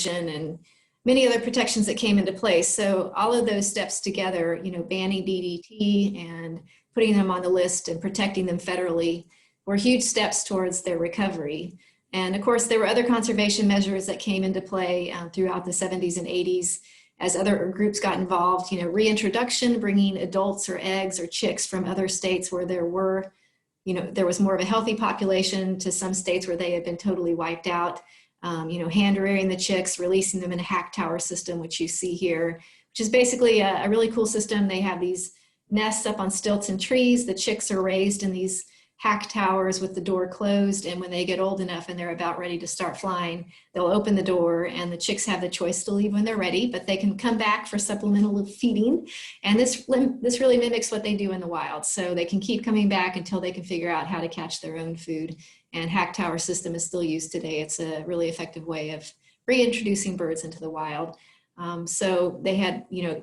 Rehabilitation and many other protections that came into place. So all of those steps together, you know, banning DDT and putting them on the list and protecting them federally were huge steps towards their recovery. And of course, there were other conservation measures that came into play throughout the 70s and 80s as other groups got involved. You know, reintroduction, bringing adults or eggs or chicks from other states where there were, you know, there was more of a healthy population to some states where they had been totally wiped out. You know, hand rearing the chicks, releasing them in a hack tower system, which you see here, which is basically a really cool system. They have these nests up on stilts and trees. The chicks are raised in these hack towers with the door closed, and when they get old enough and they're about ready to start flying, they'll open the door and the chicks have the choice to leave when they're ready, but they can come back for supplemental feeding. And this really mimics what they do in the wild. So they can keep coming back until they can figure out how to catch their own food. And hack tower system is still used today. It's a really effective way of reintroducing birds into the wild. So they had, you know,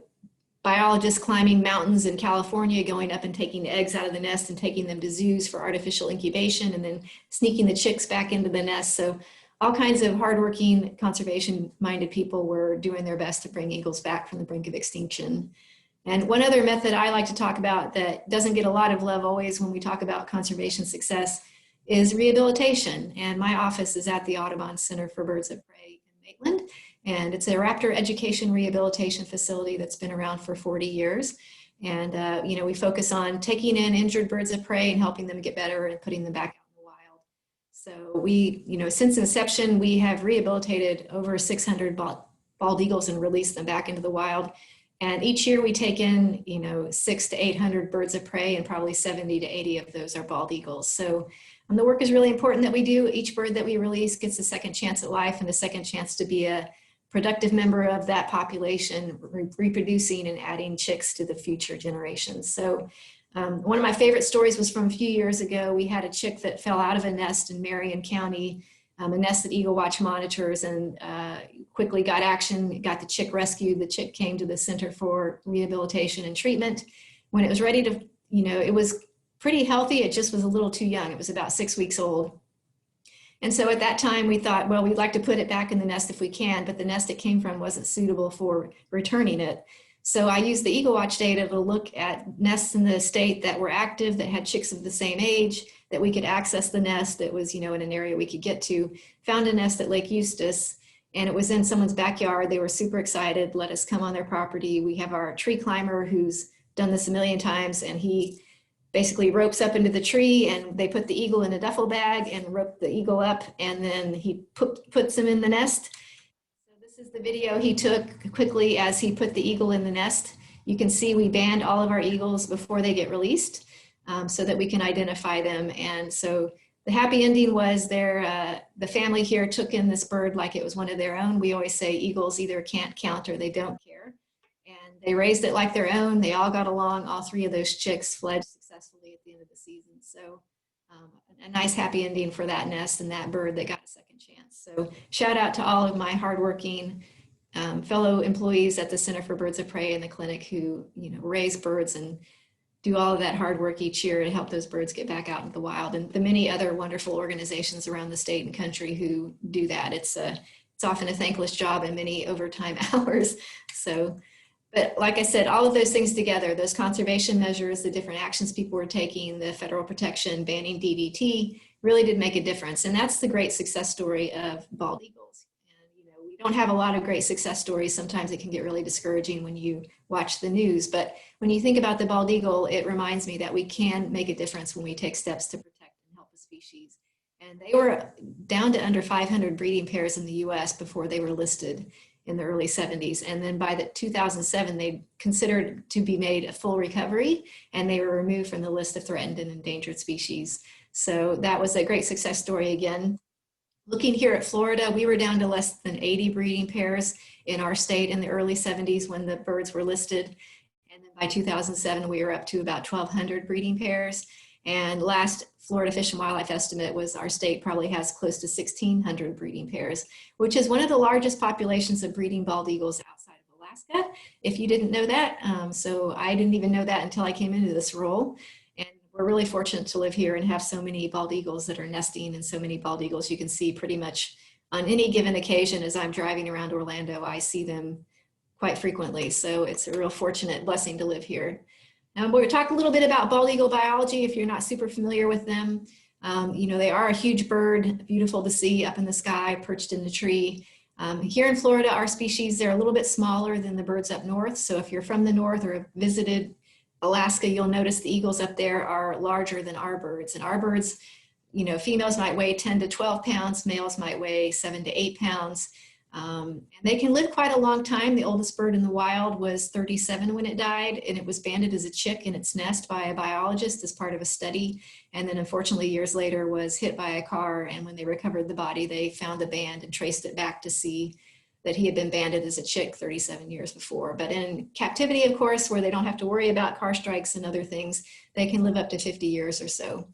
biologists climbing mountains in California, going up and taking eggs out of the nest and taking them to zoos for artificial incubation and then sneaking the chicks back into the nest. So all kinds of hardworking, conservation-minded people were doing their best to bring eagles back from the brink of extinction. And one other method I like to talk about that doesn't get a lot of love always when we talk about conservation success is rehabilitation. And my office is at the Audubon Center for Birds of Prey in Maitland. And it's a raptor education rehabilitation facility that's been around for 40 years. And, you know, we focus on taking in injured birds of prey and helping them get better and putting them back out in the wild. So we, you know, since inception, we have rehabilitated over 600 bald eagles and released them back into the wild. And each year we take in, you know, 600 to 800 birds of prey, and probably 70 to 80 of those are bald eagles. So the work is really important that we do. Each bird that we release gets a second chance at life and a second chance to be a productive member of that population, reproducing and adding chicks to the future generations. So one of my favorite stories was from a few years ago. We had a chick that fell out of a nest in Marion County, a nest that EagleWatch monitors, and quickly got action, got the chick rescued. The chick came to the Center for Rehabilitation and Treatment. When it was ready to, you know, it was pretty healthy. It just was a little too young. It was about 6 weeks old. And so at that time we thought, well, we'd like to put it back in the nest if we can, but the nest it came from wasn't suitable for returning it. So I used the EagleWatch data to look at nests in the state that were active, that had chicks of the same age, that we could access the nest, that was, you know, in an area we could get to. Found a nest at Lake Eustis, and it was in someone's backyard. They were super excited, let us come on their property. We have our tree climber who's done this a million times, and he basically ropes up into the tree, and they put the eagle in a duffel bag and rope the eagle up, and then he puts him in the nest. So this is the video he took quickly as he put the eagle in the nest. You can see we banned all of our eagles before they get released so that we can identify them. And so the happy ending was the family here took in this bird like it was one of their own. We always say eagles either can't count or they don't care. And they raised it like their own. They all got along. All 3 of those chicks fledged successfully at the end of the season. So a nice happy ending for that nest and that bird that got a second chance. So shout out to all of my hardworking fellow employees at the Center for Birds of Prey and the clinic who, you know, raise birds and do all of that hard work each year to help those birds get back out into the wild, and the many other wonderful organizations around the state and country who do that. It's often a thankless job and many overtime hours. So, but like I said, all of those things together, those conservation measures, the different actions people were taking, the federal protection, banning DDT, really did make a difference. And that's the great success story of bald eagles. And, you know, we don't have a lot of great success stories. Sometimes it can get really discouraging when you watch the news. But when you think about the bald eagle, it reminds me that we can make a difference when we take steps to protect and help a species. And they were down to under 500 breeding pairs in the US before they were listed in the early 70s. And then by 2007, they considered to be made a full recovery, and they were removed from the list of threatened and endangered species. So that was a great success story again. Looking here at Florida, we were down to less than 80 breeding pairs in our state in the early 70s when the birds were listed. And then by 2007, we were up to about 1,200 breeding pairs. And last Florida Fish and Wildlife estimate was our state probably has close to 1,600 breeding pairs, which is one of the largest populations of breeding bald eagles outside of Alaska, if you didn't know that. So I didn't even know that until I came into this role. And we're really fortunate to live here and have so many bald eagles that are nesting, and so many bald eagles you can see pretty much on any given occasion, as I'm driving around Orlando, I see them quite frequently. So it's a real fortunate blessing to live here. We're going to talk a little bit about bald eagle biology if you're not super familiar with them. You know, they are a huge bird, beautiful to see up in the sky, perched in the tree. Here in Florida, our species, they're a little bit smaller than the birds up north. So if you're from the north or have visited Alaska, you'll notice the eagles up there are larger than our birds. And our birds, you know, females might weigh 10 to 12 pounds, males might weigh 7 to 8 pounds. And they can live quite a long time. The oldest bird in the wild was 37 when it died, and it was banded as a chick in its nest by a biologist as part of a study. And then unfortunately years later was hit by a car, and when they recovered the body, they found the band and traced it back to see that he had been banded as a chick 37 years before. But in captivity, of course, where they don't have to worry about car strikes and other things, they can live up to 50 years or so.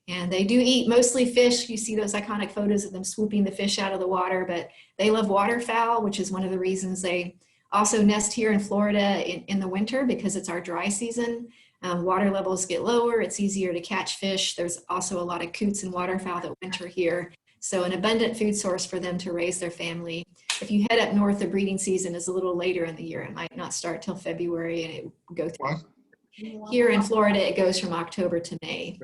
And they do eat mostly fish. You see those iconic photos of them swooping the fish out of the water, but they love waterfowl, which is one of the reasons they also nest here in Florida in the winter, because it's our dry season. Water levels get lower, it's easier to catch fish. There's also a lot of coots and waterfowl that winter here. So an abundant food source for them to raise their family. If you head up north, the breeding season is a little later in the year. It might not start till February, and it will go through. Here in Florida, it goes from October to May.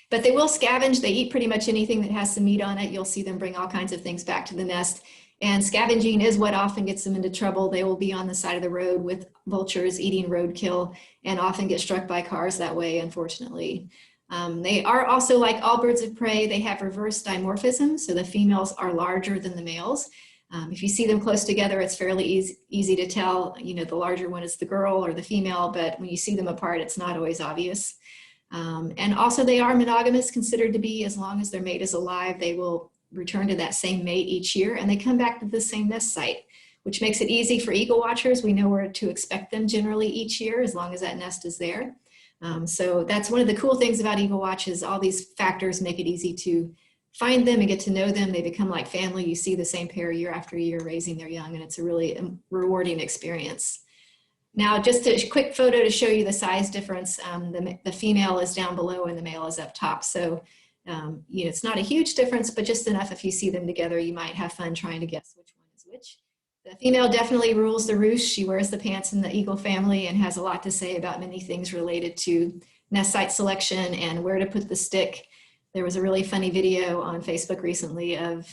But they will scavenge. They eat pretty much anything that has some meat on it. You'll see them bring all kinds of things back to the nest. And scavenging is what often gets them into trouble. They will be on the side of the road with vultures eating roadkill and often get struck by cars that way, unfortunately. They are also, like all birds of prey, they have reverse dimorphism. So the females are larger than the males. If you see them close together, it's fairly easy to tell, you know, the larger one is the girl or the female, but when you see them apart, it's not always obvious. And also they are monogamous, considered to be, as long as their mate is alive, they will return to that same mate each year, and they come back to the same nest site, which makes it easy for eagle watchers. We know where to expect them generally each year, as long as that nest is there. So that's one of the cool things about EagleWatch, is all these factors make it easy to find them and get to know them. They become like family. You see the same pair year after year raising their young, and it's a really rewarding experience. Now, just a quick photo to show you the size difference. The female is down below and the male is up top. So, you know, it's not a huge difference, but just enough if you see them together, you might have fun trying to guess which one is which. The female definitely rules the roost. She wears the pants in the eagle family and has a lot to say about many things related to nest site selection and where to put the stick. There was a really funny video on Facebook recently of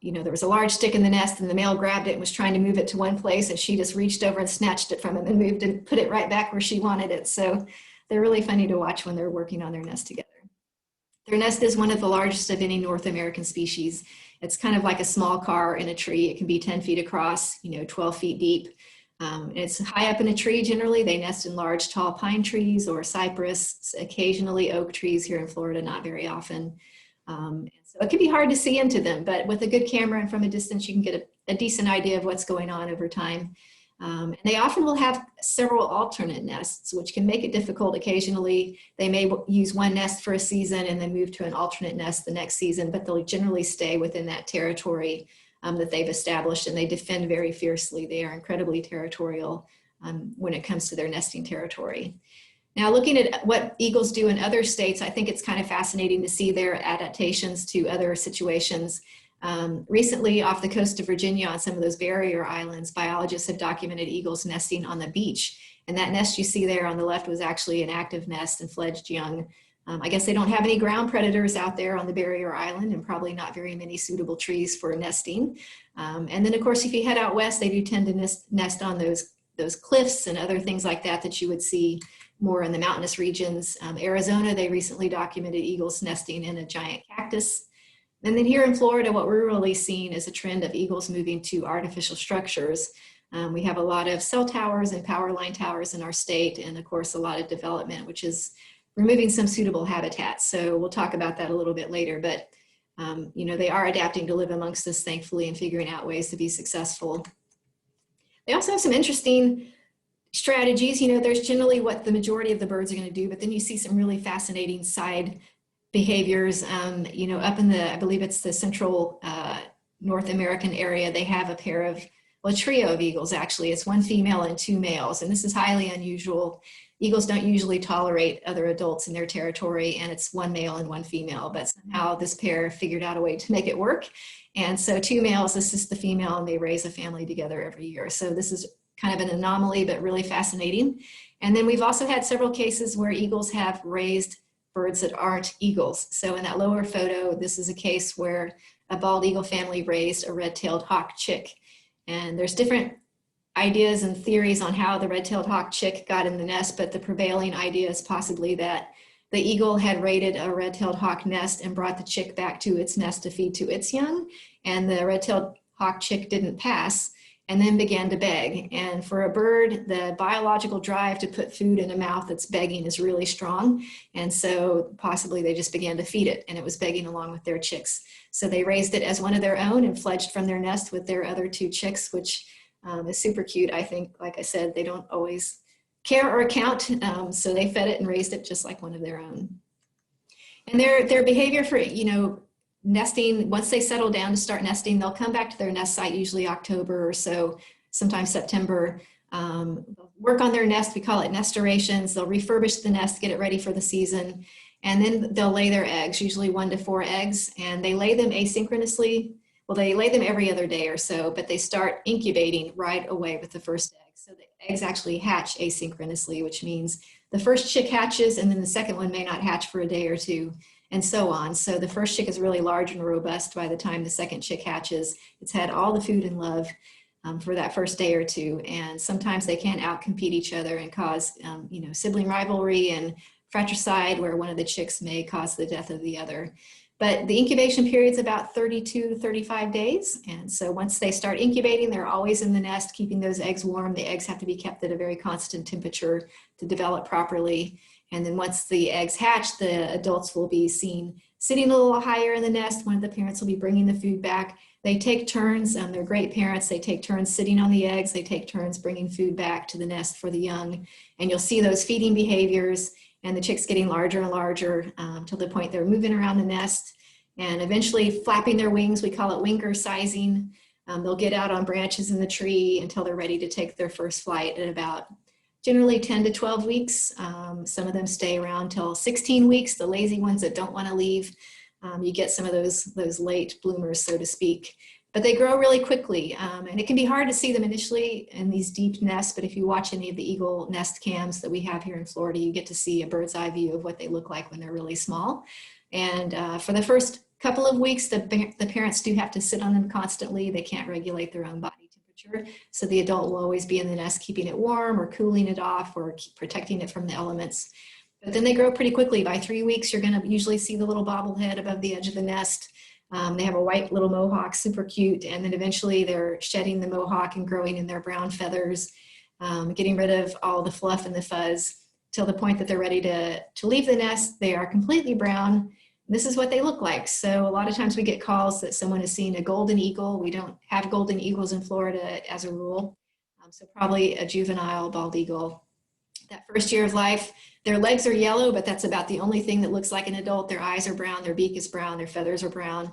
you know, there was a large stick in the nest and the male grabbed it and was trying to move it to one place, and she just reached over and snatched it from him and moved and put it right back where she wanted it. So they're really funny to watch when they're working on their nest together. Their nest is one of the largest of any North American species. It's kind of like a small car in a tree. It can be 10 feet across, you know, 12 feet deep. It's high up in a tree generally. They nest in large tall pine trees or cypress, occasionally oak trees here in Florida, not very often. So it can be hard to see into them, but with a good camera and from a distance, you can get a decent idea of what's going on over time. And they often will have several alternate nests, which can make it difficult occasionally. They may use one nest for a season and then move to an alternate nest the next season, but they'll generally stay within that territory that they've established, and they defend very fiercely. They are incredibly territorial when it comes to their nesting territory. Now, looking at what eagles do in other states, I think it's kind of fascinating to see their adaptations to other situations. Recently, off the coast of Virginia, on some of those barrier islands, biologists have documented eagles nesting on the beach. And that nest you see there on the left was actually an active nest and fledged young. I guess they don't have any ground predators out there on the barrier island, and probably not very many suitable trees for nesting. And then, of course, if you head out west, they do tend to nest on those cliffs and other things like that that you would see more in the mountainous regions. Arizona, they recently documented eagles nesting in a giant cactus. And then here in Florida, what we're really seeing is a trend of eagles moving to artificial structures. We have a lot of cell towers and power line towers in our state, and of course, a lot of development, which is removing some suitable habitats. So we'll talk about that a little bit later, but you know, they are adapting to live amongst us, thankfully, and figuring out ways to be successful. They also have some interesting strategies. You know, there's generally what the majority of the birds are going to do, but then you see some really fascinating side behaviors. You know, up in the, I believe it's the central North American area, they have a pair of, well, a trio of eagles actually. It's one female and two males, and this is highly unusual. eagles don't usually tolerate other adults in their territory, and it's one male and one female, but somehow this pair figured out a way to make it work. And so two males assist the female, and they raise a family together every year. So this is kind of an anomaly, but really fascinating. And then we've also had several cases where eagles have raised birds that aren't eagles. So in that lower photo, this is a case where a bald eagle family raised a red-tailed hawk chick. And there's different ideas and theories on how the red-tailed hawk chick got in the nest, but the prevailing idea is possibly that the eagle had raided a red-tailed hawk nest and brought the chick back to its nest to feed to its young, and the red-tailed hawk chick didn't pass and then began to beg. And for a bird, the biological drive to put food in a mouth that's begging is really strong. And so possibly they just began to feed it, and it was begging along with their chicks. So they raised it as one of their own and fledged from their nest with their other two chicks, which is super cute. I think, like I said, they don't always care or count. So they fed it and raised it just like one of their own. And their behavior for, nesting, once they settle down to start nesting, they'll come back to their nest site, usually October or so, sometimes September. Work on their nest, we call it nestorations. They'll refurbish the nest, get it ready for the season, and then they'll lay their eggs, usually 1 to 4 eggs, and they lay them asynchronously. Well, they lay them every other day or so, but they start incubating right away with the first egg. So the eggs actually hatch asynchronously, which means the first chick hatches and then the second one may not hatch for a day or two, and so on. So the first chick is really large and robust by the time the second chick hatches. It's had all the food and love for that first day or two. And sometimes they can outcompete each other and cause, sibling rivalry and fratricide, where one of the chicks may cause the death of the other. But the incubation period is about 32 to 35 days. And so once they start incubating, they're always in the nest, keeping those eggs warm. The eggs have to be kept at a very constant temperature to develop properly. And then once the eggs hatch, the adults will be seen sitting a little higher in the nest. One of the parents will be bringing the food back. They take turns, they're great parents. They take turns sitting on the eggs. They take turns bringing food back to the nest for the young. And you'll see those feeding behaviors and the chicks getting larger and larger to the point they're moving around the nest and eventually flapping their wings. We call it winger sizing. They'll get out on branches in the tree until they're ready to take their first flight at about generally 10 to 12 weeks. Some of them stay around till 16 weeks, the lazy ones that don't want to leave. You get some of those late bloomers, so to speak. But they grow really quickly, and it can be hard to see them initially in these deep nests, but if you watch any of the eagle nest cams that we have here in Florida, you get to see a bird's eye view of what they look like when they're really small. And for the first couple of weeks, the parents do have to sit on them constantly. They can't regulate their own body temperature, so the adult will always be in the nest keeping it warm or cooling it off or protecting it from the elements. But then they grow pretty quickly. By 3 weeks, you're going to usually see the little bobblehead above the edge of the nest. They have a white little mohawk, super cute, and then eventually they're shedding the mohawk and growing in their brown feathers, getting rid of all the fluff and the fuzz till the point that they're ready to leave the nest. They are completely brown. This is what they look like. So a lot of times we get calls that someone has seen a golden eagle. We don't have golden eagles in Florida as a rule, so probably a juvenile bald eagle. That first year of life, their legs are yellow, but that's about the only thing that looks like an adult. Their eyes are brown, their beak is brown, their feathers are brown.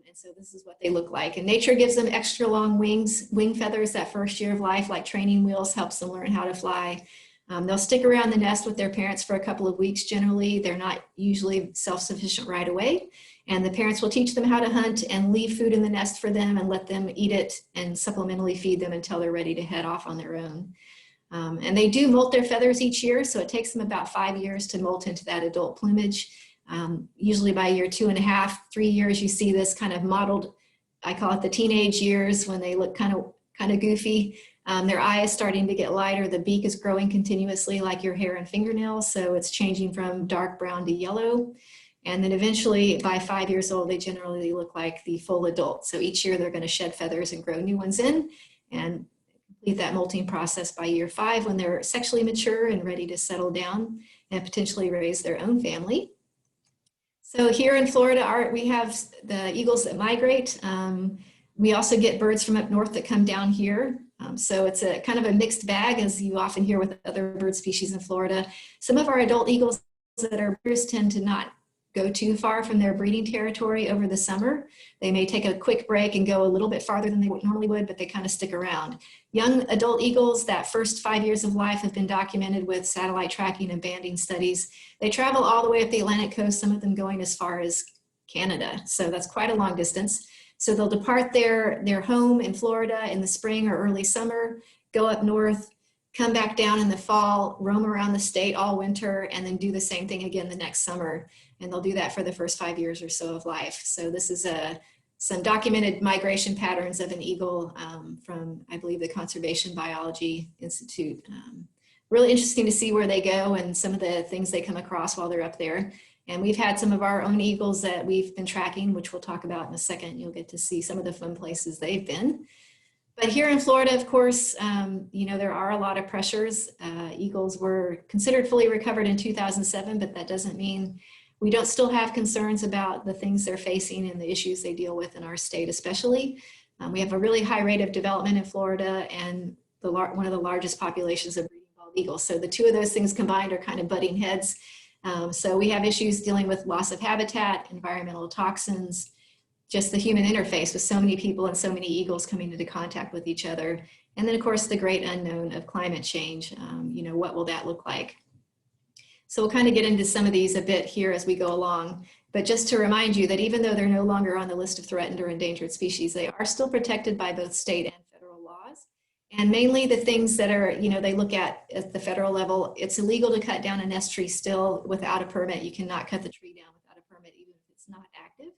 And so this is what they look like. And nature gives them extra long wing feathers that first year of life, like training wheels, helps them learn how to fly. They'll stick around the nest with their parents for a couple of weeks generally. They're not usually self-sufficient right away. And the parents will teach them how to hunt and leave food in the nest for them and let them eat it and supplementally feed them until they're ready to head off on their own. And they do molt their feathers each year, so it takes them about 5 years to molt into that adult plumage. Usually by year 2.5, 3 years, you see this kind of mottled, I call it the teenage years, when they look kind of goofy. Their eye is starting to get lighter. The beak is growing continuously like your hair and fingernails, so it's changing from dark brown to yellow. And then eventually, by 5 years old, they generally look like the full adult. So each year they're going to shed feathers and grow new ones in, and complete that molting process by year 5 when they're sexually mature and ready to settle down and potentially raise their own family. So here in Florida, we have the eagles that migrate. We also get birds from up north that come down here. So it's a kind of a mixed bag, as you often hear with other bird species in Florida. Some of our adult eagles that are breeders tend to not go too far from their breeding territory over the summer. They may take a quick break and go a little bit farther than they normally would, but they kind of stick around. Young adult eagles, that first 5 years of life have been documented with satellite tracking and banding studies. They travel all the way up the Atlantic coast, some of them going as far as Canada. So that's quite a long distance. So they'll depart their home in Florida in the spring or early summer, go up north, come back down in the fall, roam around the state all winter, and then do the same thing again the next summer. And they'll do that for the first 5 years or so of life. So this is some documented migration patterns of an eagle from, I believe, the Conservation Biology Institute. Really interesting to see where they go and some of the things they come across while they're up there. And we've had some of our own eagles that we've been tracking, which we'll talk about in a second. You'll get to see some of the fun places they've been. But here in Florida, of course, you know, there are a lot of pressures. Eagles were considered fully recovered in 2007, but that doesn't mean we don't still have concerns about the things they're facing and the issues they deal with in our state, especially. We have a really high rate of development in Florida and one of the largest populations of breeding bald eagles. So the two of those things combined are kind of butting heads. So we have issues dealing with loss of habitat, environmental toxins, just the human interface with so many people and so many eagles coming into contact with each other. And then of course, the great unknown of climate change. You know, what will that look like? So we'll kind of get into some of these a bit here as we go along. But just to remind you that even though they're no longer on the list of threatened or endangered species, they are still protected by both state and federal laws. And mainly the things that are, you know, they look at the federal level, it's illegal to cut down a nest tree still without a permit. You cannot cut the tree down without a permit, even if it's not active.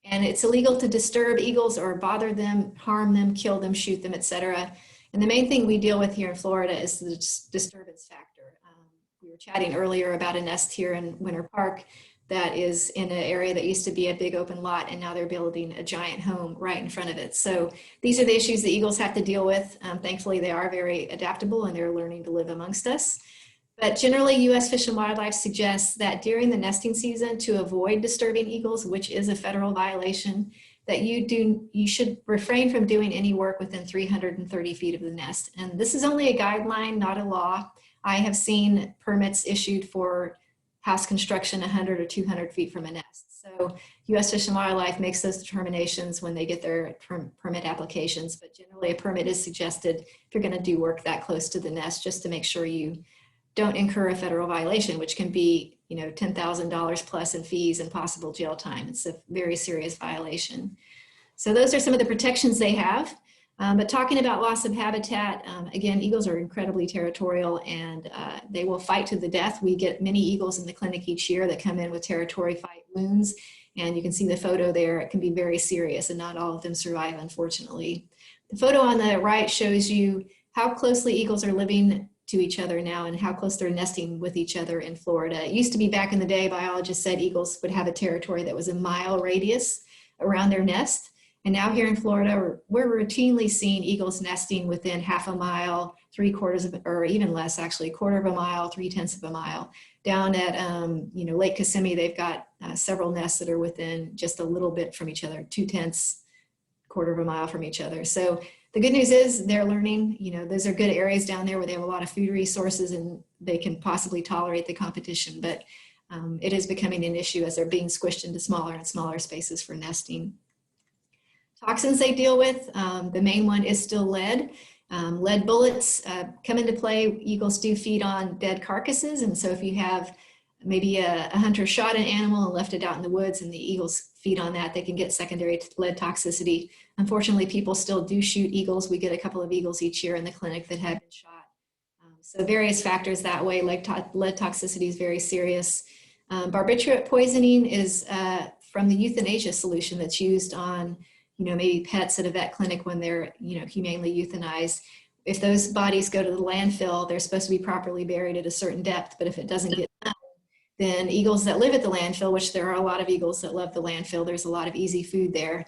And it's illegal to disturb eagles or bother them, harm them, kill them, shoot them, etc. And the main thing we deal with here in Florida is the disturbance factor. We were chatting earlier about a nest here in Winter Park that is in an area that used to be a big open lot, and now they're building a giant home right in front of it. So these are the issues the eagles have to deal with. Thankfully, they are very adaptable and they're learning to live amongst us. But generally, U.S. Fish and Wildlife suggests that during the nesting season, to avoid disturbing eagles, which is a federal violation, that you should refrain from doing any work within 330 feet of the nest. And this is only a guideline, not a law. I have seen permits issued for house construction 100 or 200 feet from a nest. So U.S. Fish and Wildlife makes those determinations when they get their permit applications, but generally a permit is suggested if you're going to do work that close to the nest, just to make sure you don't incur a federal violation, which can be, you know, $10,000 plus in fees and possible jail time. It's a very serious violation. So those are some of the protections they have. But talking about loss of habitat, again, eagles are incredibly territorial and they will fight to the death. We get many eagles in the clinic each year that come in with territory fight wounds. And you can see the photo there. It can be very serious and not all of them survive, unfortunately. The photo on the right shows you how closely eagles are living to each other now and how close they're nesting with each other in Florida. It used to be back in the day, biologists said eagles would have a territory that was a mile radius around their nest. And now here in Florida, we're routinely seeing eagles nesting within half a mile, 3/4 of, or even less actually, 1/4 of a mile, 3/10 of a mile. Down at you know, Lake Kissimmee, they've got several nests that are within just a little bit from each other, 2/10, 1/4 of a mile from each other. So the good news is they're learning, you know, those are good areas down there where they have a lot of food resources and they can possibly tolerate the competition, but it is becoming an issue as they're being squished into smaller and smaller spaces for nesting. Toxins they deal with, the main one is still lead. Lead bullets come into play. Eagles do feed on dead carcasses, and so if you have maybe a hunter shot an animal and left it out in the woods and the eagles feed on that, they can get secondary lead toxicity. Unfortunately, people still do shoot eagles. We get a couple of eagles each year in the clinic that have been shot. So various factors that way. Lead toxicity is very serious. Barbiturate poisoning is from the euthanasia solution that's used on, you know, maybe pets at a vet clinic when they're, you know, humanely euthanized. If those bodies go to the landfill, they're supposed to be properly buried at a certain depth, but if it doesn't get done, then eagles that live at the landfill, which there are a lot of eagles that love the landfill, there's a lot of easy food there,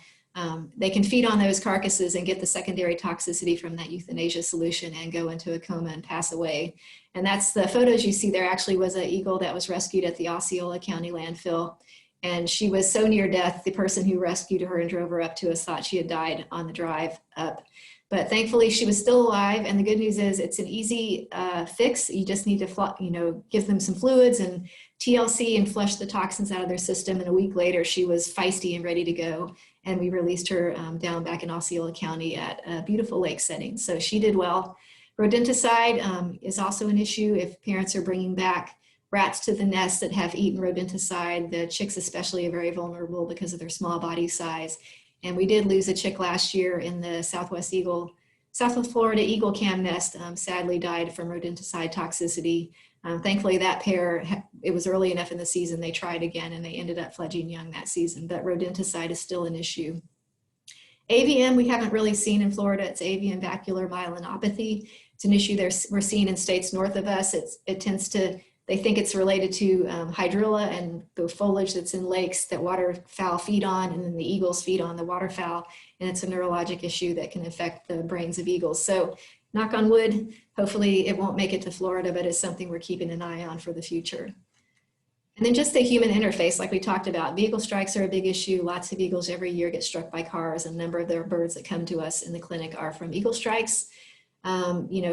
they can feed on those carcasses and get the secondary toxicity from that euthanasia solution and go into a coma and pass away. And that's the photos you see there. Actually was an eagle that was rescued at the Osceola County landfill. And she was so near death, the person who rescued her and drove her up to us thought she had died on the drive up. But thankfully she was still alive. And the good news is it's an easy fix. You just need to, give them some fluids and TLC and flush the toxins out of their system. And a week later, she was feisty and ready to go. And we released her down back in Osceola County at a beautiful lake setting. So she did well. Rodenticide is also an issue if parents are bringing back rats to the nest that have eaten rodenticide. The chicks especially are very vulnerable because of their small body size. And we did lose a chick last year in the Southwest Florida Eagle Cam nest, sadly died from rodenticide toxicity. Thankfully that pair, it was early enough in the season, they tried again and they ended up fledging young that season, but rodenticide is still an issue. AVM we haven't really seen in Florida. It's avian vacuolar myelinopathy. It's an issue we're seeing in states north of us. They think it's related to hydrilla and the foliage that's in lakes that waterfowl feed on, and then the eagles feed on the waterfowl. And it's a neurologic issue that can affect the brains of eagles. So knock on wood, hopefully it won't make it to Florida, but it's something we're keeping an eye on for the future. And then just the human interface, like we talked about, beagle strikes are a big issue. Lots of eagles every year get struck by cars, and a number of their birds that come to us in the clinic are from eagle strikes.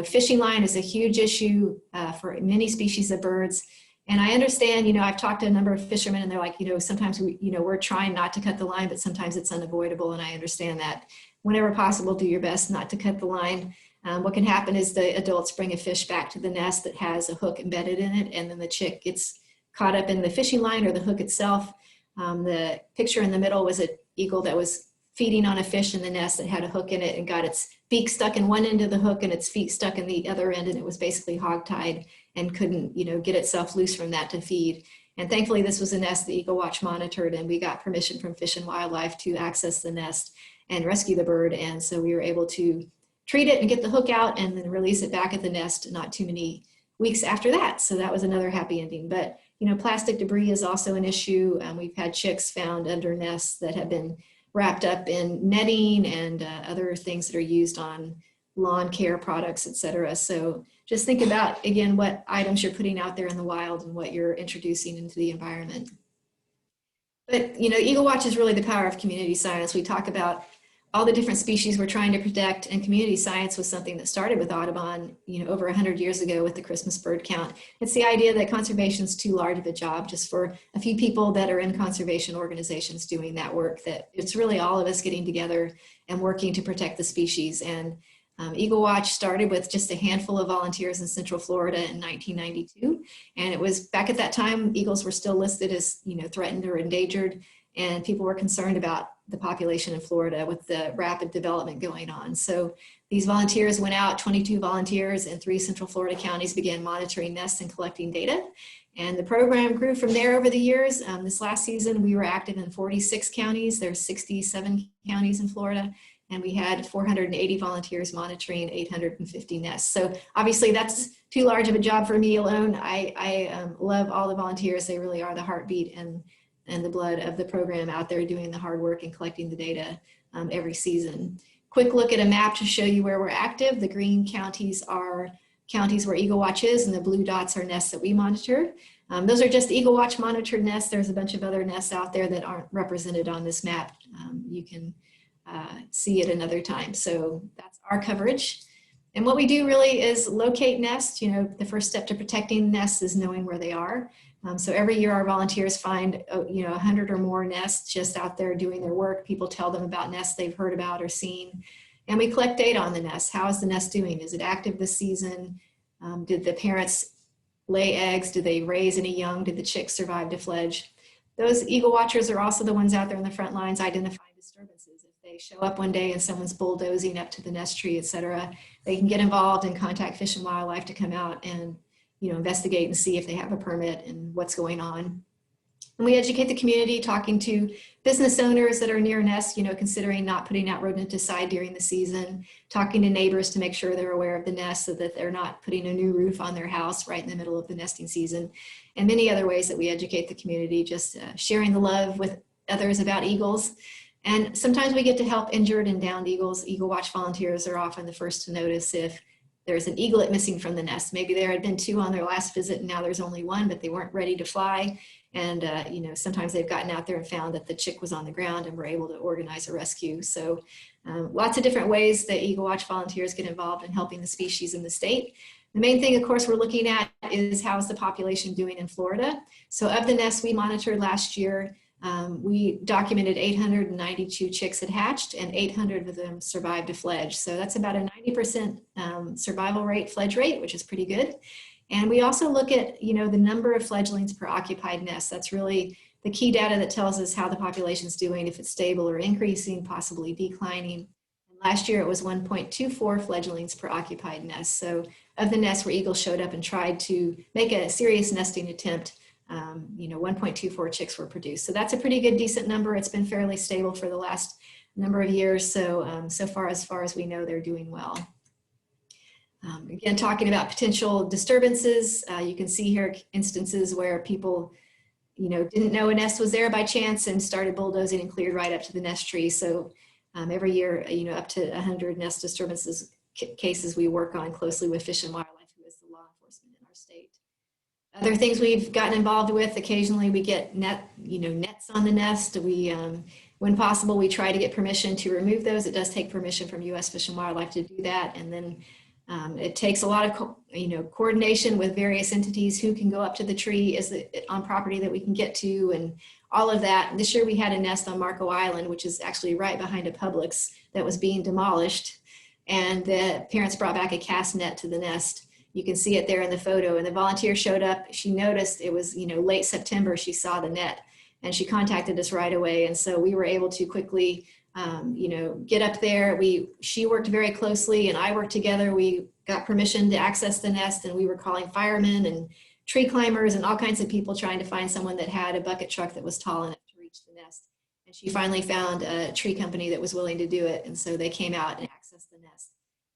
Fishing line is a huge issue for many species of birds. And I understand, I've talked to a number of fishermen and they're like, sometimes we're trying not to cut the line, but sometimes it's unavoidable. And I understand that. Whenever possible, do your best not to cut the line. What can happen is the adults bring a fish back to the nest that has a hook embedded in it, and then the chick gets caught up in the fishing line or the hook itself. The picture in the middle was an eagle that was feeding on a fish in the nest that had a hook in it and got its beak stuck in one end of the hook and its feet stuck in the other end, and it was basically hogtied and couldn't get itself loose from that to feed. And thankfully this was a nest the EagleWatch monitored, and we got permission from Fish and Wildlife to access the nest and rescue the bird. And so we were able to treat it and get the hook out and then release it back at the nest not too many weeks after that. So that was another happy ending. But plastic debris is also an issue. We've had chicks found under nests that have been wrapped up in netting and other things that are used on lawn care products, etc. So just think about, again, what items you're putting out there in the wild and what you're introducing into the environment. But, EagleWatch is really the power of community science. We talk about all the different species we're trying to protect, and community science was something that started with Audubon, over 100 years ago with the Christmas bird count. It's the idea that conservation is too large of a job just for a few people that are in conservation organizations doing that work, that it's really all of us getting together and working to protect the species. And EagleWatch started with just a handful of volunteers in Central Florida in 1992. And it was back at that time, eagles were still listed as, threatened or endangered. And people were concerned about the population in Florida with the rapid development going on. So these volunteers went out, 22 volunteers in 3 Central Florida counties began monitoring nests and collecting data. And the program grew from there over the years. This last season, we were active in 46 counties. There's 67 counties in Florida. And we had 480 volunteers monitoring 850 nests. So obviously that's too large of a job for me alone. I love all the volunteers. They really are the heartbeat and the blood of the program out there doing the hard work and collecting the data every season. Quick look at a map to show you where we're active. The green counties are counties where EagleWatch is, and the blue dots are nests that we monitor. Those are just EagleWatch monitored nests. There's a bunch of other nests out there that aren't represented on this map. You can see it another time. So that's our coverage. And what we do really is locate nests. The first step to protecting nests is knowing where they are. So every year our volunteers find 100 or more nests just out there doing their work. People tell them about nests they've heard about or seen. And we collect data on the nest. How is the nest doing? Is it active this season? Did the parents lay eggs? Did they raise any young? Did the chicks survive to fledge? Those eagle watchers are also the ones out there in the front lines identifying disturbances. If they show up one day and someone's bulldozing up to the nest tree, etc., they can get involved and contact Fish and Wildlife to come out and investigate and see if they have a permit and what's going on. And we educate the community, talking to business owners that are near nests, considering not putting out rodenticide during the season, talking to neighbors to make sure they're aware of the nest so that they're not putting a new roof on their house right in the middle of the nesting season, and many other ways that we educate the community, just sharing the love with others about eagles. And sometimes we get to help injured and downed eagles. EagleWatch volunteers are often the first to notice if there's an eaglet missing from the nest. Maybe there had been 2 on their last visit and now there's only 1, but they weren't ready to fly. And you know, sometimes they've gotten out there and found that the chick was on the ground and were able to organize a rescue. So lots of different ways that EagleWatch volunteers get involved in helping the species in the state. The main thing, of course, we're looking at is how's the population doing in Florida. So of the nests we monitored last year, we documented 892 chicks had hatched and 800 of them survived to fledge. So that's about a 90% survival rate, fledge rate, which is pretty good. And we also look at, you know, the number of fledglings per occupied nest. That's really the key data that tells us how the population is doing, if it's stable or increasing, possibly declining. And last year it was 1.24 fledglings per occupied nest. So of the nests where eagles showed up and tried to make a serious nesting attempt, you know, 1.24 chicks were produced. So that's a pretty good, decent number. It's been fairly stable for the last number of years. So, so far as we know, they're doing well. Again, talking about potential disturbances, you can see here instances where people, you know, didn't know a nest was there by chance and started bulldozing and cleared right up to the nest tree. So every year, you know, up to 100 nest disturbances cases we work on closely with Fish and Wildlife, who is the law enforcement in our state. Other things we've gotten involved with, occasionally we get nets on the nest. We, when possible, we try to get permission to remove those. It does take permission from U.S. Fish and Wildlife to do that. And then it takes a lot of, coordination with various entities who can go up to the tree, is it on property that we can get to, and all of that. This year we had a nest on Marco Island, which is actually right behind a Publix that was being demolished. And the parents brought back a cast net to the nest. You can see it there in the photo. And the volunteer showed up. She noticed it was, late September, she saw the net and she contacted us right away. And so we were able to quickly get up there. She worked very closely and I worked together. We got permission to access the nest and we were calling firemen and tree climbers and all kinds of people trying to find someone that had a bucket truck that was tall enough to reach the nest. And she finally found a tree company that was willing to do it. And so they came out and accessed the nest.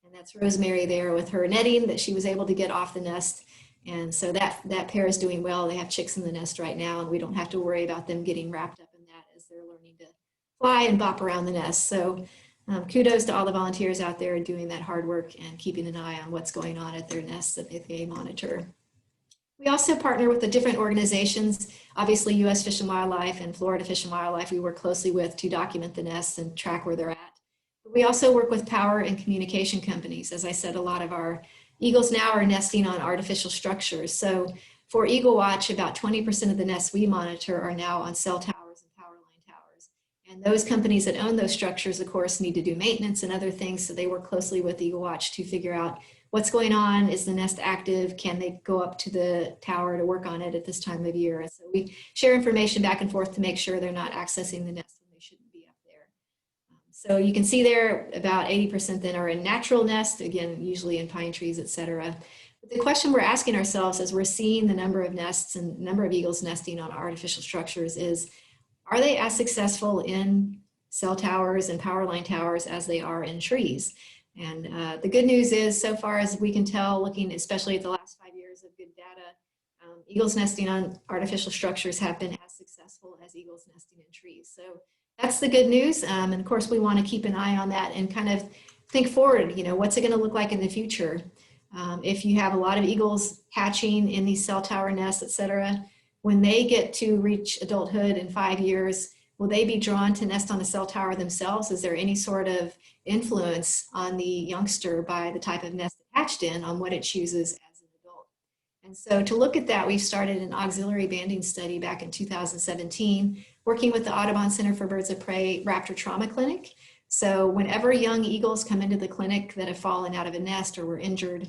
And that's Rosemary there with her netting that she was able to get off the nest. And so that pair is doing well. They have chicks in the nest right now and we don't have to worry about them getting wrapped up in that as they're learning to fly and bop around the nest. So kudos to all the volunteers out there doing that hard work and keeping an eye on what's going on at their nests that they monitor. We also partner with the different organizations, obviously U.S. Fish and Wildlife and Florida Fish and Wildlife we work closely with to document the nests and track where they're at. But we also work with power and communication companies. As I said, a lot of our eagles now are nesting on artificial structures. So for EagleWatch, about 20% of the nests we monitor are now on cell towers and power line towers. And those companies that own those structures, of course, need to do maintenance and other things. So they work closely with EagleWatch to figure out what's going on. Is the nest active? Can they go up to the tower to work on it at this time of year? And so we share information back and forth to make sure they're not accessing the nest when they shouldn't be up there. So you can see there about 80% then are in natural nests, again, usually in pine trees, et cetera. But the question we're asking ourselves as we're seeing the number of nests and number of eagles nesting on artificial structures is, are they as successful in cell towers and power line towers as they are in trees? And the good news is, so far as we can tell, looking especially at the last 5 years of good data, eagles nesting on artificial structures have been as successful as eagles nesting in trees. So that's the good news. And of course, we want to keep an eye on that and kind of think forward, what's it going to look like in the future? If you have a lot of eagles hatching in these cell tower nests, et cetera, when they get to reach adulthood in 5 years, will they be drawn to nest on the cell tower themselves? Is there any sort of influence on the youngster by the type of nest it hatched in on what it chooses as an adult? And so to look at that, we've started an auxiliary banding study back in 2017, working with the Audubon Center for Birds of Prey Raptor Trauma Clinic. So whenever young eagles come into the clinic that have fallen out of a nest or were injured,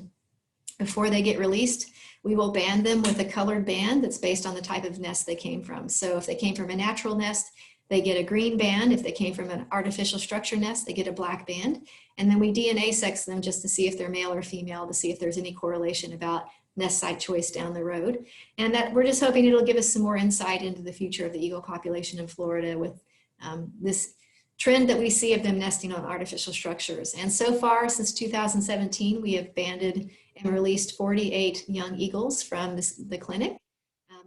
before they get released, we will band them with a colored band that's based on the type of nest they came from. So if they came from a natural nest, they get a green band. If they came from an artificial structure nest, they get a black band. And then we DNA sex them just to see if they're male or female, to see if there's any correlation about nest site choice down the road. And that we're just hoping it'll give us some more insight into the future of the eagle population in Florida with this trend that we see of them nesting on artificial structures. And so far, since 2017, we have banded and released 48 young eagles from the clinic.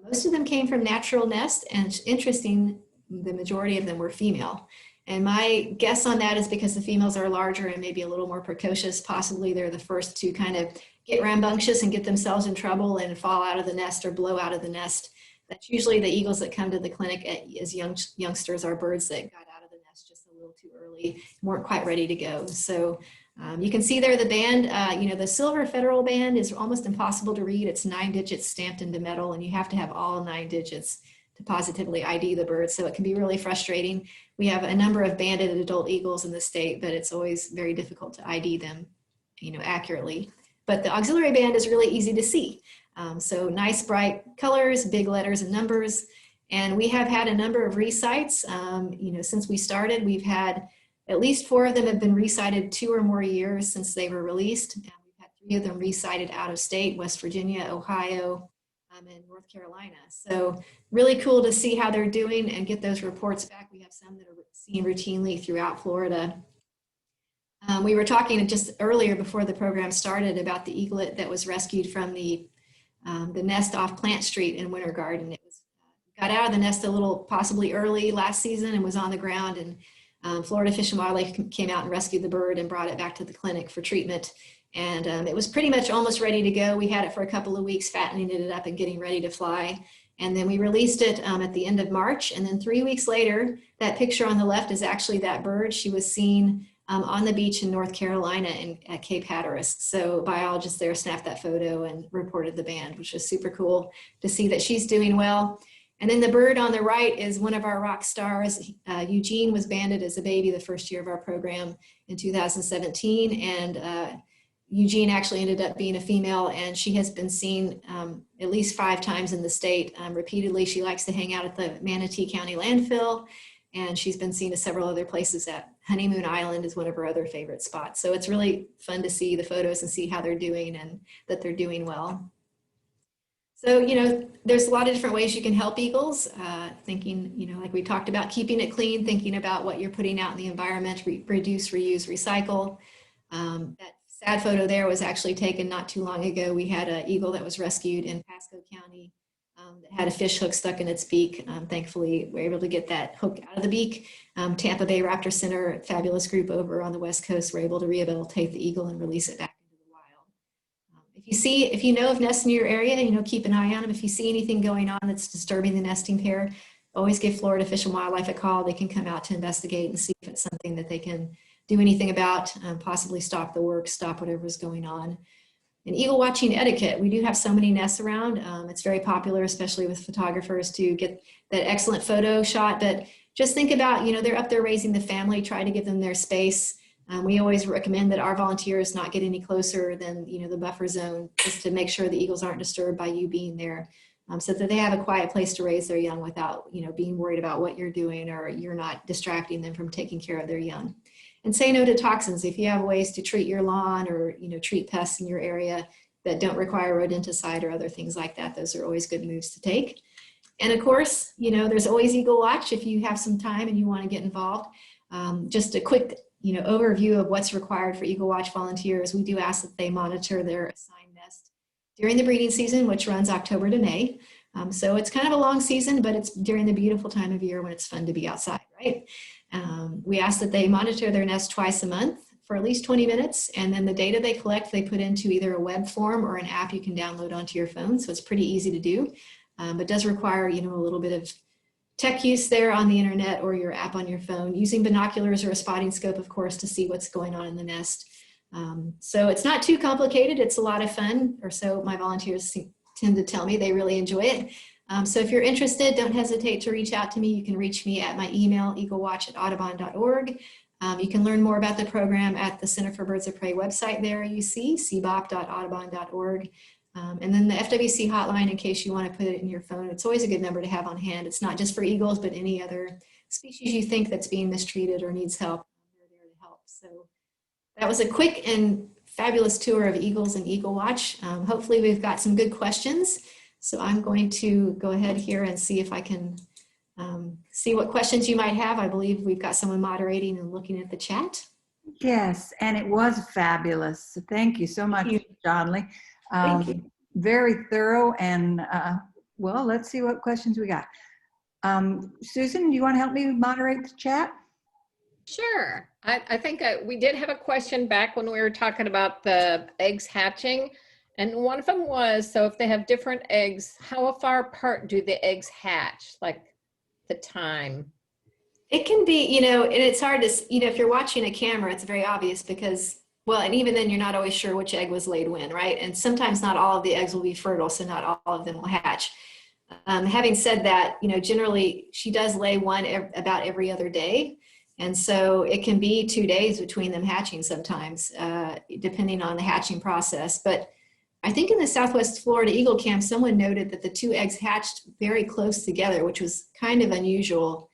Most of them came from natural nests, and interesting, the majority of them were female. And my guess on that is because the females are larger and maybe a little more precocious. Possibly they're the first to kind of get rambunctious and get themselves in trouble and fall out of the nest or blow out of the nest. That's usually the eagles that come to the clinic as youngsters are birds that got out of the nest just a little too early, weren't quite ready to go. So you can see there the band, you know, the silver federal band is almost impossible to read. It's 9 digits stamped into metal, and you have to have all 9 digits to positively ID the bird. So it can be really frustrating. We have a number of banded adult eagles in the state, but it's always very difficult to ID them, you know, accurately. But the auxiliary band is really easy to see. So nice bright colors, big letters and numbers. And we have had a number of resights. You know, since we started, we've had at least 4 of them have been resighted 2 or more years since they were released. And we've had 3 of them resighted out of state, West Virginia, Ohio, and North Carolina. So really cool to see how they're doing and get those reports back. We have some that are seen routinely throughout Florida. We were talking just earlier before the program started about the eaglet that was rescued from the nest off Plant Street in Winter Garden. It was got out of the nest a little possibly early last season and was on the ground, and Florida Fish and Wildlife came out and rescued the bird and brought it back to the clinic for treatment. And it was pretty much almost ready to go. We had it for a couple of weeks, fattening it up and getting ready to fly. And then we released it at the end of March. And then 3 weeks later, that picture on the left is actually that bird. She was seen on the beach in North Carolina at Cape Hatteras. So biologists there snapped that photo and reported the band, which was super cool to see that she's doing well. And then the bird on the right is one of our rock stars. Eugene was banded as a baby the first year of our program in 2017. And Eugene actually ended up being a female, and she has been seen at least 5 times in the state repeatedly. She likes to hang out at the Manatee County landfill, and she's been seen at several other places. At Honeymoon Island is one of her other favorite spots. So it's really fun to see the photos and see how they're doing and that they're doing well. So, you know, there's a lot of different ways you can help eagles, thinking, you know, like we talked about, keeping it clean, thinking about what you're putting out in the environment, reduce, reuse, recycle. That sad photo there was actually taken not too long ago. We had an eagle that was rescued in Pasco County that had a fish hook stuck in its beak. Thankfully, we were able to get that hook out of the beak. Tampa Bay Raptor Center, fabulous group over on the West Coast, were able to rehabilitate the eagle and release it back into the wild. If you know of nests in your area, you know, keep an eye on them. If you see anything going on that's disturbing the nesting pair, always give Florida Fish and Wildlife a call. They can come out to investigate and see if it's something that they can do anything about, possibly stop the work, stop whatever's going on. And eagle watching etiquette, we do have so many nests around. It's very popular, especially with photographers, to get that excellent photo shot. But just think about, you know, they're up there raising the family, try to give them their space. We always recommend that our volunteers not get any closer than, you know, the buffer zone, just to make sure the eagles aren't disturbed by you being there, so that they have a quiet place to raise their young without, you know, being worried about what you're doing or you're not distracting them from taking care of their young. And say no to toxins. If you have ways to treat your lawn or, you know, treat pests in your area that don't require rodenticide or other things like that, those are always good moves to take. And of course, you know, there's always EagleWatch if you have some time and you want to get involved. Just a quick, you know, overview of what's required for EagleWatch volunteers. We do ask that they monitor their assigned nest during the breeding season, which runs October to May. So it's kind of a long season, but it's during the beautiful time of year when it's fun to be outside, right? We ask that they monitor their nest twice a month for at least 20 minutes. And then the data they collect, they put into either a web form or an app you can download onto your phone. So it's pretty easy to do, but does require, you know, a little bit of tech use there on the internet or your app on your phone, using binoculars or a spotting scope, of course, to see what's going on in the nest. So it's not too complicated. It's a lot of fun, or so my volunteers tend to tell me. They really enjoy it. So if you're interested, don't hesitate to reach out to me. You can reach me at my email, eaglewatch@audubon.org. You can learn more about the program at the Center for Birds of Prey website there, you see, cbop.audubon.org. And then the FWC hotline, in case you want to put it in your phone. It's always a good number to have on hand. It's not just for eagles, but any other species you think that's being mistreated or needs help, they're there to help. So that was a quick and fabulous tour of eagles and EagleWatch. Hopefully we've got some good questions. So I'm going to go ahead here and see if I can see what questions you might have. I believe we've got someone moderating and looking at the chat. Yes, and it was fabulous. So thank you so much, Shawnlei. Thank you. Very thorough, and well, let's see what questions we got. Susan, do you want to help me moderate the chat? Sure. I think we did have a question back when we were talking about the eggs hatching. And one of them was, so if they have different eggs, how far apart do the eggs hatch? Like the time? It can be, you know, and it's hard to, you know, if you're watching a camera, it's very obvious because, well, and even then you're not always sure which egg was laid when, right? And sometimes not all of the eggs will be fertile, so not all of them will hatch. Having said that, you know, generally she does lay one about every other day. And so it can be 2 days between them hatching sometimes, depending on the hatching process. But I think in the Southwest Florida Eagle Camp, someone noted that the 2 eggs hatched very close together, which was kind of unusual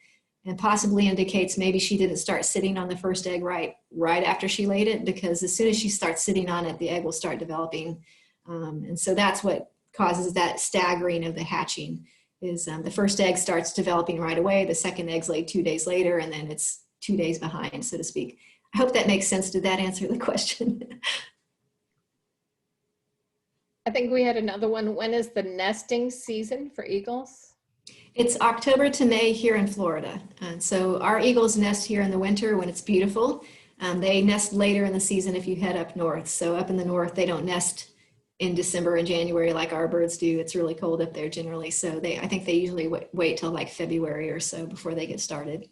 and possibly indicates maybe she didn't start sitting on the first egg right after she laid it, because as soon as she starts sitting on it, the egg will start developing. And so that's what causes that staggering of the hatching is the first egg starts developing right away, the second egg's laid 2 days later, and then it's 2 days behind, so to speak. I hope that makes sense. Did that answer the question? I think we had another one. When is the nesting season for eagles? It's October to May here in Florida. And so our eagles nest here in the winter when it's beautiful. They nest later in the season if you head up north. So up in the north, they don't nest in December and January like our birds do. It's really cold up there generally. So I think they usually wait till like February or so before they get started.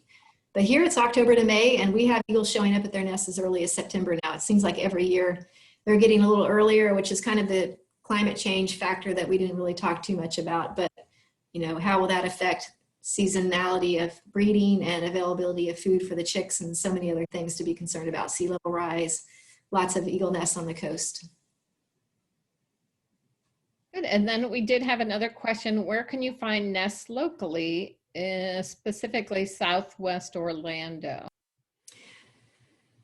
But here it's October to May, and we have eagles showing up at their nests as early as September now. It seems like every year they're getting a little earlier, which is kind of the climate change factor that we didn't really talk too much about. But you know, how will that affect seasonality of breeding and availability of food for the chicks and so many other things to be concerned about? Sea level rise, lots of eagle nests on the coast. Good. And then we did have another question. Where can you find nests locally, specifically Southwest Orlando?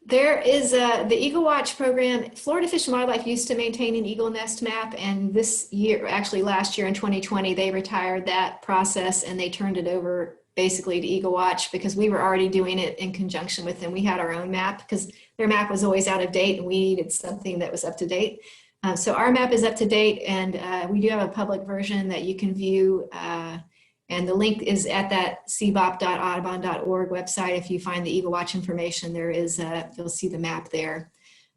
There is the EagleWatch program. Florida Fish and Wildlife used to maintain an eagle nest map, and this year, actually last year in 2020, they retired that process and they turned it over basically to EagleWatch because we were already doing it in conjunction with them. We had our own map because their map was always out of date and we needed something that was up to date. So our map is up to date, and we do have a public version that you can view. And the link is at that cbop.audubon.org website. If you find the EagleWatch information, there is you'll see the map there.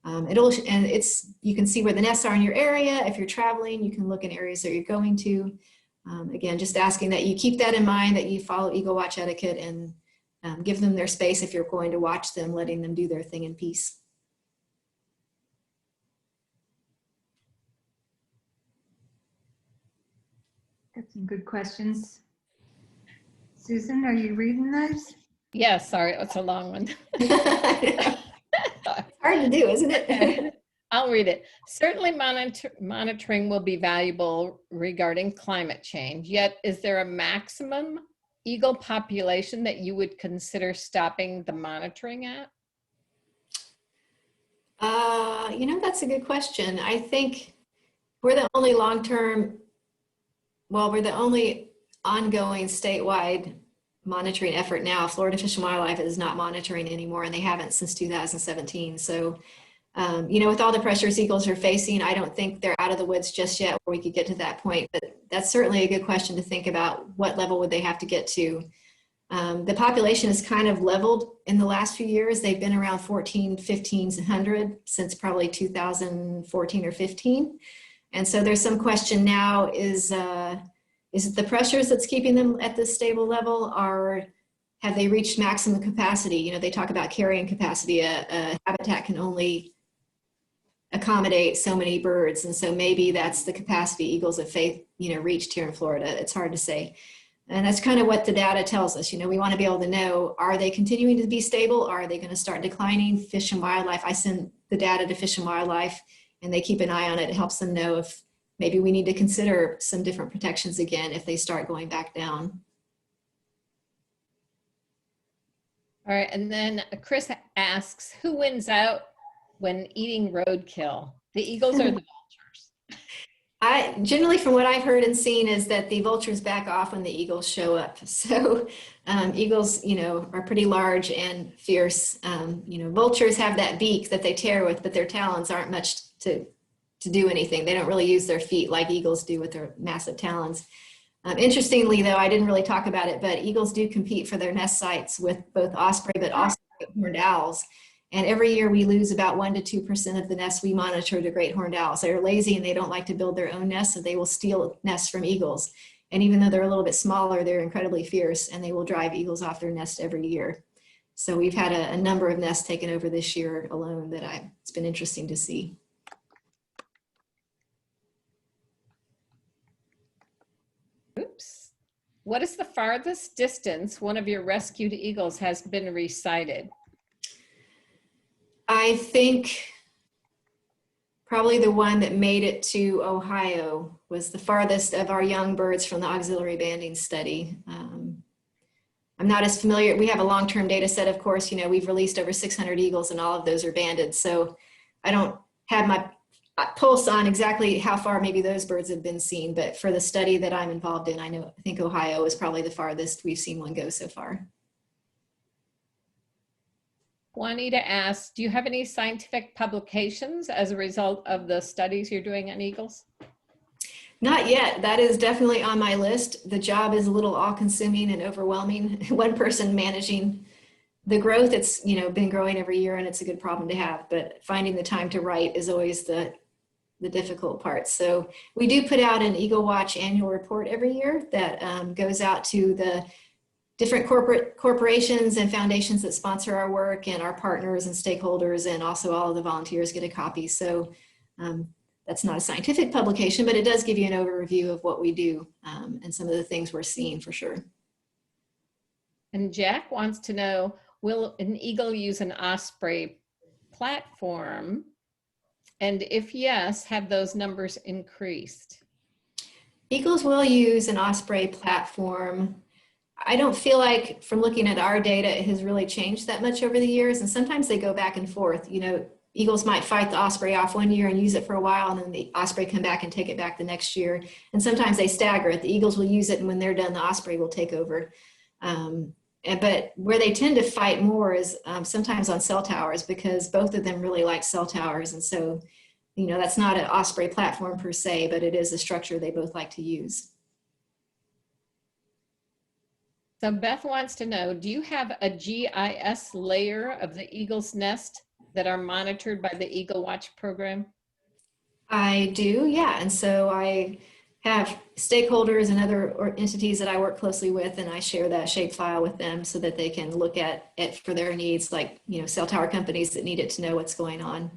You can see where the nests are in your area. If you're traveling, you can look in areas that you're going to. Again, just asking that you keep that in mind, that you follow EagleWatch etiquette and give them their space if you're going to watch them, letting them do their thing in peace. Got some good questions. Susan, are you reading those? Yes, sorry, it's a long one. Hard to do, isn't it? I'll read it. Certainly monitoring will be valuable regarding climate change, yet is there a maximum eagle population that you would consider stopping the monitoring at? You know, that's a good question. I think we're the only we're the only ongoing statewide monitoring effort now. Florida Fish and Wildlife is not monitoring anymore, and they haven't since 2017. So, you know, with all the pressures eagles are facing, I don't think they're out of the woods just yet where we could get to that point, but that's certainly a good question to think about. What level would they have to get to? The population is kind of leveled in the last few years. They've been around 1,500 since probably 2014 or 15. And so there's some question now, is it the pressures that's keeping them at this stable level, or have they reached maximum capacity? You know, they talk about carrying capacity. A habitat can only accommodate so many birds. And so maybe that's the capacity eagles have reached here in Florida. It's hard to say. And that's kind of what the data tells us. You know, we want to be able to know, are they continuing to be stable? Or are they going to start declining? Fish and Wildlife, I send the data to Fish and Wildlife and they keep an eye on it. It helps them know if maybe we need to consider some different protections again if they start going back down. All right, and then Chris asks, who wins out when eating roadkill? The eagles or the vultures? Generally, from what I've heard and seen, is that the vultures back off when the eagles show up. So eagles, you know, are pretty large and fierce. You know, vultures have that beak that they tear with, but their talons aren't much to do anything. They don't really use their feet like eagles do with their massive talons. Interestingly, though, I didn't really talk about it, but eagles do compete for their nest sites with both osprey, but also horned owls. And every year we lose about 1 to 2% of the nests we monitor to great horned owls. They're lazy and they don't like to build their own nests, so they will steal nests from eagles. And even though they're a little bit smaller, they're incredibly fierce and they will drive eagles off their nest every year. So we've had a number of nests taken over this year alone that it's been interesting to see. Oops. What is the farthest distance one of your rescued eagles has been resighted? I think probably the one that made it to Ohio was the farthest of our young birds from the auxiliary banding study. I'm not as familiar. We have a long-term data set, of course. You know, we've released over 600 eagles and all of those are banded. So I don't have my pulse on exactly how far maybe those birds have been seen. But for the study that I'm involved in, I think Ohio is probably the farthest we've seen one go so far. Juanita asks, do you have any scientific publications as a result of the studies you're doing on eagles? Not yet. That is definitely on my list. The job is a little all-consuming and overwhelming. One person managing the growth, it's been growing every year and it's a good problem to have, but finding the time to write is always the difficult part. So we do put out an EagleWatch annual report every year that goes out to the different corporations and foundations that sponsor our work and our partners and stakeholders, and also all of the volunteers get a copy. So that's not a scientific publication, but it does give you an overview of what we do and some of the things we're seeing for sure. And Jack wants to know, will an eagle use an Osprey platform? And if yes, have those numbers increased? Eagles will use an Osprey platform. I don't feel like, from looking at our data, it has really changed that much over the years. And sometimes they go back and forth. Eagles might fight the Osprey off one year and use it for a while, and then the Osprey come back and take it back the next year. And sometimes they stagger it. The eagles will use it, and when they're done, the Osprey will take over. But where they tend to fight more is sometimes on cell towers, because both of them really like cell towers. And so, that's not an Osprey platform per se, but it is a structure they both like to use. So Beth wants to know, do you have a GIS layer of the eagle's nest that are monitored by the EagleWatch program? I do, yeah. And so I have stakeholders and other entities that I work closely with, and I share that shapefile with them so that they can look at it for their needs, like, cell tower companies that need it to know what's going on.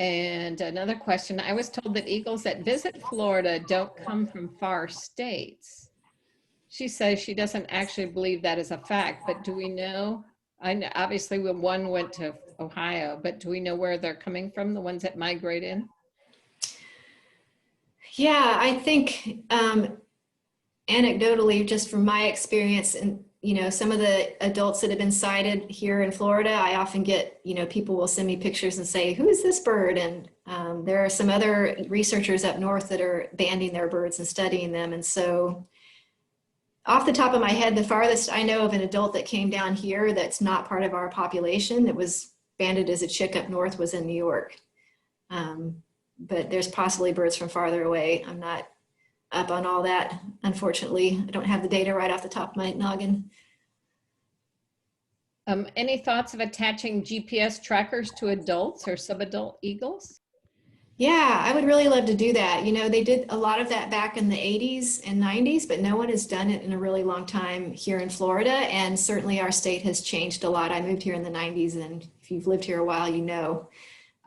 And another question, I was told that eagles that visit Florida don't come from far states. She says she doesn't actually believe that is a fact, but do we know? I know, obviously, when one went to Ohio, but do we know where they're coming from, the ones that migrate in? Yeah, I think anecdotally, just from my experience, and some of the adults that have been sighted here in Florida, I often get, people will send me pictures and say, who is this bird? And there are some other researchers up north that are banding their birds and studying them. And so off the top of my head, the farthest I know of an adult that came down here that's not part of our population that was banded as a chick up north was in New York. But there's possibly birds from farther away. I'm not up on all that, unfortunately. I don't have the data right off the top of my noggin. Any thoughts of attaching GPS trackers to adults or subadult eagles? Yeah, I would really love to do that. They did a lot of that back in the 80s and 90s, but no one has done it in a really long time here in Florida. And certainly our state has changed a lot. I moved here in the 90s, and if you've lived here a while,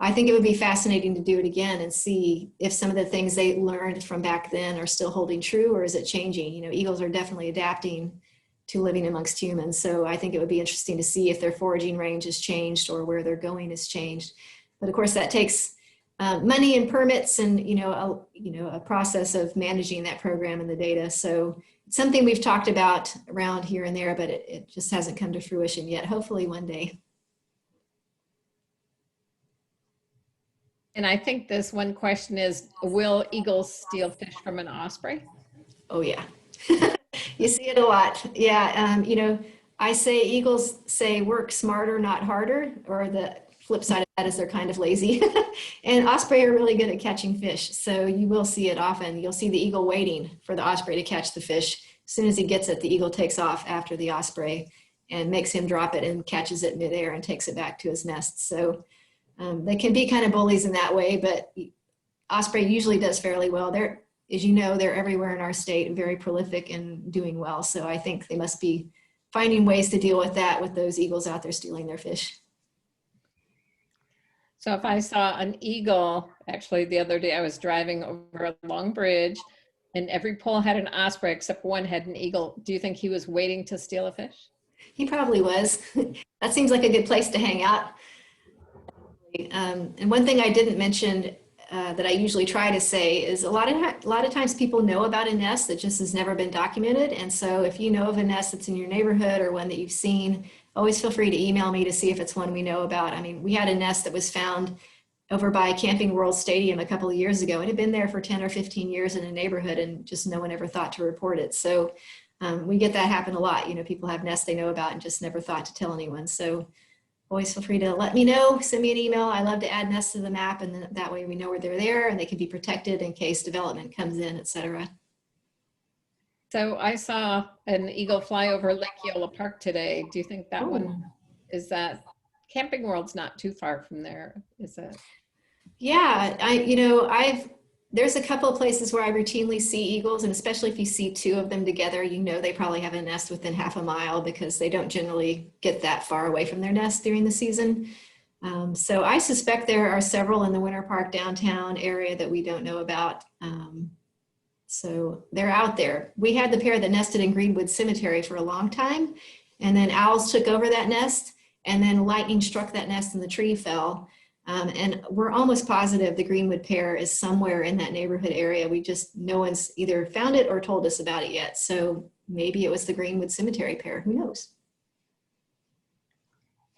I think it would be fascinating to do it again and see if some of the things they learned from back then are still holding true, or is it changing? Eagles are definitely adapting to living amongst humans. So I think it would be interesting to see if their foraging range has changed or where they're going has changed. But of course that takes money and permits and, a process of managing that program and the data. So it's something we've talked about around here and there, but it just hasn't come to fruition yet. Hopefully one day. And I think this one question is, will eagles steal fish from an osprey? Oh yeah, you see it a lot. Yeah, I say eagles say work smarter, not harder, or the flip side of that is they're kind of lazy. And osprey are really good at catching fish. So you will see it often. You'll see the eagle waiting for the osprey to catch the fish. As soon as he gets it, the eagle takes off after the osprey. and makes him drop it and catches it midair and takes it back to his nest. So they can be kind of bullies in that way, but Osprey usually does fairly well. They're, as you know, they're everywhere in our state and very prolific and doing well. So I think they must be finding ways to deal with that with those eagles out there stealing their fish. So if I saw an eagle, actually the other day I was driving over a long bridge and every pole had an osprey except one had an eagle. Do you think he was waiting to steal a fish? He probably was. That seems like a good place to hang out. And one thing I didn't mention that I usually try to say is a lot of times people know about a nest that just has never been documented. And so if you know of a nest that's in your neighborhood or one that you've seen, always feel free to email me to see if it's one we know about. I mean, we had a nest that was found over by Camping World Stadium a couple of years ago. It had been there for 10 or 15 years in a neighborhood and just no one ever thought to report it. So we get that happen a lot. You know, people have nests they know about and just never thought to tell anyone. So always feel free to let me know, send me an email. I love to add nests to the map, and then that way we know where they're there and they can be protected in case development comes in, etc. So I saw an eagle fly over Lake Eola Park today. Do you think that one is that? Camping World's not too far from there, is it? Yeah, there's a couple of places where I routinely see eagles, and especially if you see two of them together, you know they probably have a nest within half a mile because they don't generally get that far away from their nest during the season. So I suspect there are several in the Winter Park downtown area that we don't know about. So they're out there. We had the pair that nested in Greenwood Cemetery for a long time, and then owls took over that nest, and then lightning struck that nest and the tree fell. And we're almost positive the Greenwood pair is somewhere in that neighborhood area. No one's either found it or told us about it yet. So maybe it was the Greenwood Cemetery pair, who knows?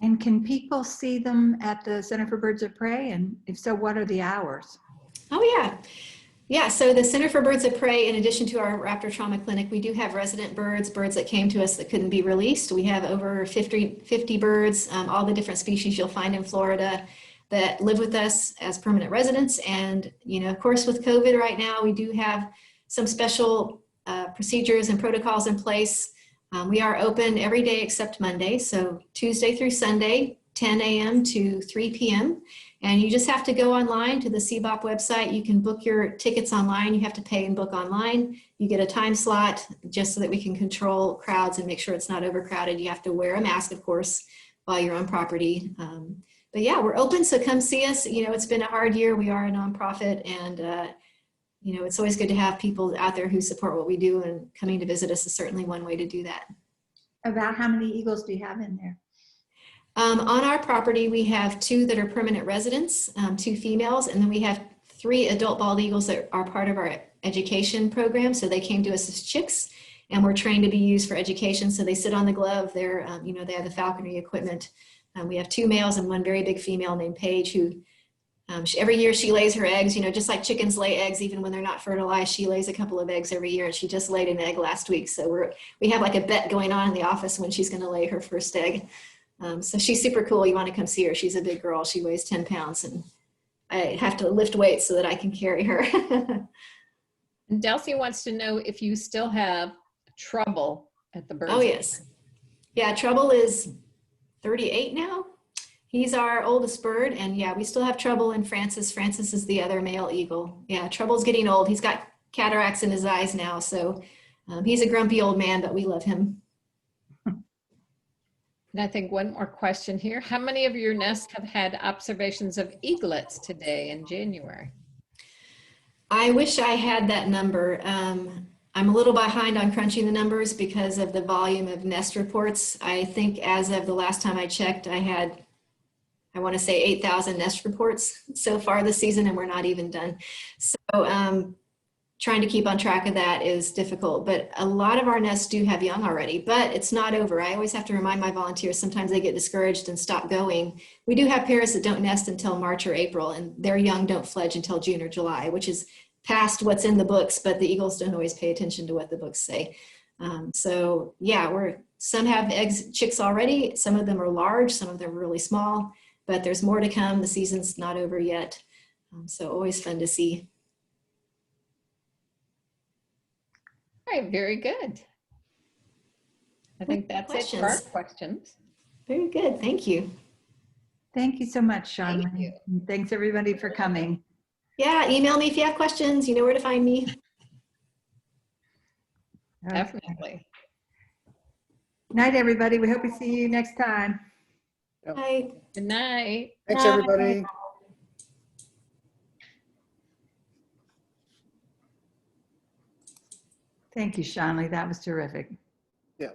And can people see them at the Center for Birds of Prey? And if so, what are the hours? Oh yeah. Yeah, so the Center for Birds of Prey, in addition to our raptor trauma clinic, we do have resident birds that came to us that couldn't be released. We have over 50 birds, all the different species you'll find in Florida that live with us as permanent residents. And, of course, with COVID right now, we do have some special procedures and protocols in place. We are open every day except Monday, so Tuesday through Sunday, 10 a.m. to 3 p.m. And you just have to go online to the CBOP website. You can book your tickets online. You have to pay and book online. You get a time slot just so that we can control crowds and make sure it's not overcrowded. You have to wear a mask, of course, while you're on property. But yeah, we're open, so come see us. It's been a hard year. We are a nonprofit, and it's always good to have people out there who support what we do, and coming to visit us is certainly one way to do that. About how many eagles do you have in there? On our property, we have 2 that are permanent residents, 2 females, and then we have 3 adult bald eagles that are part of our education program. So they came to us as chicks, and we're trained to be used for education. So they sit on the glove. They're, they have the falconry equipment. We have 2 males and 1 very big female named Paige, who every year she lays her eggs, just like chickens lay eggs, even when they're not fertilized. She lays a couple of eggs every year, and she just laid an egg last week. So we have like a bet going on in the office when she's going to lay her first egg. So she's super cool. You want to come see her. She's a big girl. She weighs 10 pounds, and I have to lift weights so that I can carry her. And Delcy wants to know if you still have Trouble at the bird. Oh, yes. Yeah, Trouble is 38 now. He's our oldest bird, and yeah, we still have Trouble in Francis. Francis is the other male eagle. Yeah, Trouble's getting old. He's got cataracts in his eyes now, so he's a grumpy old man, but we love him. And I think one more question here. How many of your nests have had observations of eaglets today in January? I wish I had that number. I'm a little behind on crunching the numbers because of the volume of nest reports. I think as of the last time I checked, I want to say 8,000 nest reports so far this season, and we're not even done. So trying to keep on track of that is difficult, but a lot of our nests do have young already, but it's not over. I always have to remind my volunteers, sometimes they get discouraged and stop going. We do have pairs that don't nest until March or April, and their young don't fledge until June or July, which is past what's in the books, but the eagles don't always pay attention to what the books say. So yeah, some have chicks already. Some of them are large, some of them are really small, but there's more to come. The season's not over yet. So always fun to see. All right, very good. I think that's it for our Questions. questions. Very good. Thank you. Thank you so much, Thank Shawnlei. you. And thanks everybody for coming. Yeah, email me if you have questions. You know where to find me. Okay. Definitely. Night, everybody. We hope we see you next time. Bye. Good night. Thanks, everybody. Thank you, Shawnlei. That was terrific. Yeah.